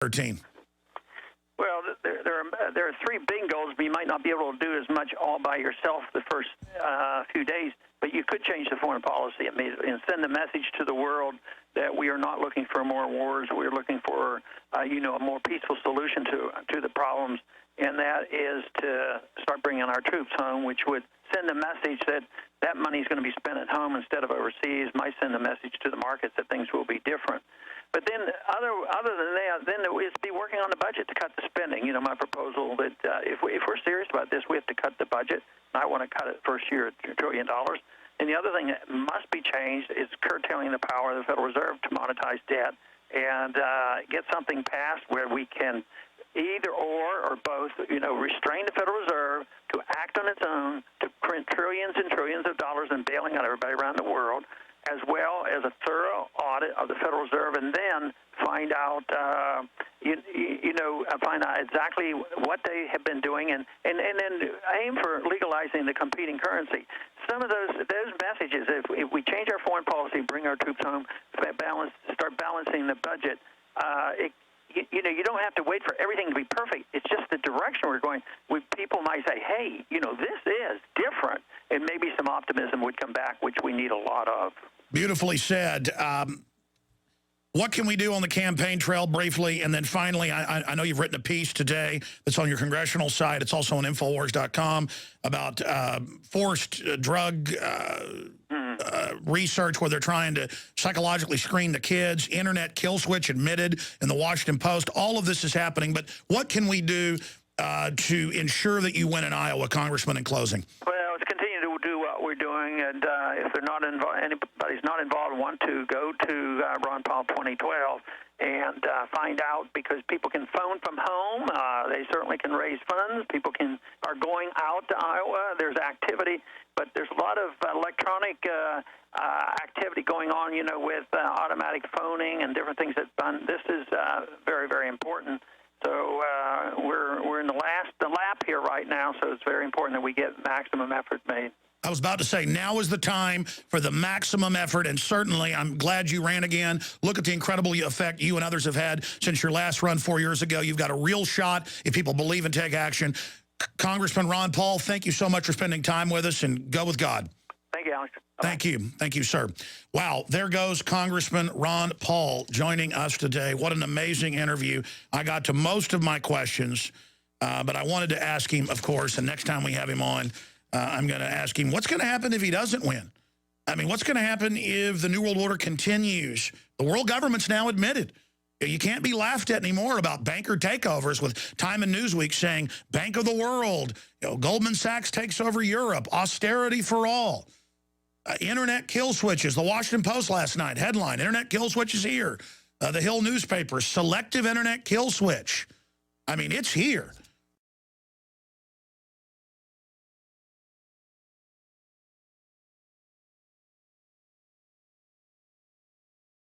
13? Well, there are three big goals, but you might not be able to do as much all by yourself the first few days, but you could change the foreign policy immediately and send a message to the world that we are not looking for more wars. We're looking for, a more peaceful solution to the problems, and that is to start bringing our troops home, which would send a message that money is going to be spent at home instead of overseas, might send a message to the markets that things will be different. But then, other than that, then it's be working on the budget to cut the spending. My proposal that if we're serious about this, we have to cut the budget. I want to cut it first year $1 trillion. And the other thing that must be changed is curtailing the power of the Federal Reserve to monetize debt and get something passed where we can either or both, restrain the Federal Reserve to act on its own, to print trillions and trillions of dollars and bailing out everybody around the world, as well as a thorough audit of the Federal Reserve, and then find out, find out exactly what they have been doing, and then aim for legalizing the competing currency. Some of those messages, if we change our foreign policy, bring our troops home, start balancing the budget, you don't have to wait for everything to be perfect. It's just the direction we're going. People might say, hey, this is different, and maybe some optimism would come back, which we need a lot of. Beautifully said. What can we do on the campaign trail briefly? And then finally, I know you've written a piece today that's on your congressional site. It's also on Infowars.com about forced drug research where they're trying to psychologically screen the kids. Internet kill switch admitted in the Washington Post. All of this is happening. But what can we do to ensure that you win in Iowa, Congressman, in closing? Well, let's continue to do what we're doing, and if they're not involved, anybody's not involved, want to go to Ron Paul 2012 and find out, because people can phone from home. They certainly can raise funds. People are going out to Iowa. There's activity, but there's a lot of electronic activity going on, with automatic phoning and different things that's done. This is very, very important. So we're in the lap here right now, so it's very important that we get maximum effort made. I was about to say, now is the time for the maximum effort, and certainly I'm glad you ran again. Look at the incredible effect you and others have had since your last run 4 years ago. You've got a real shot if people believe and take action. Congressman Ron Paul, thank you so much for spending time with us, and go with God. Thank you, Alex. Thank you. Thank you, sir. Wow, there goes Congressman Ron Paul joining us today. What an amazing interview. I got to most of my questions, but I wanted to ask him, of course, and next time we have him on, I'm going to ask him, what's going to happen if he doesn't win? I mean, what's going to happen if the New World Order continues? The world government's now admitted. You can't be laughed at anymore about banker takeovers, with Time and Newsweek saying, Bank of the World, Goldman Sachs takes over Europe, austerity for all. Internet kill switches. The Washington Post last night, headline, Internet kill switches here. The Hill newspaper, selective Internet kill switch. I mean, it's here.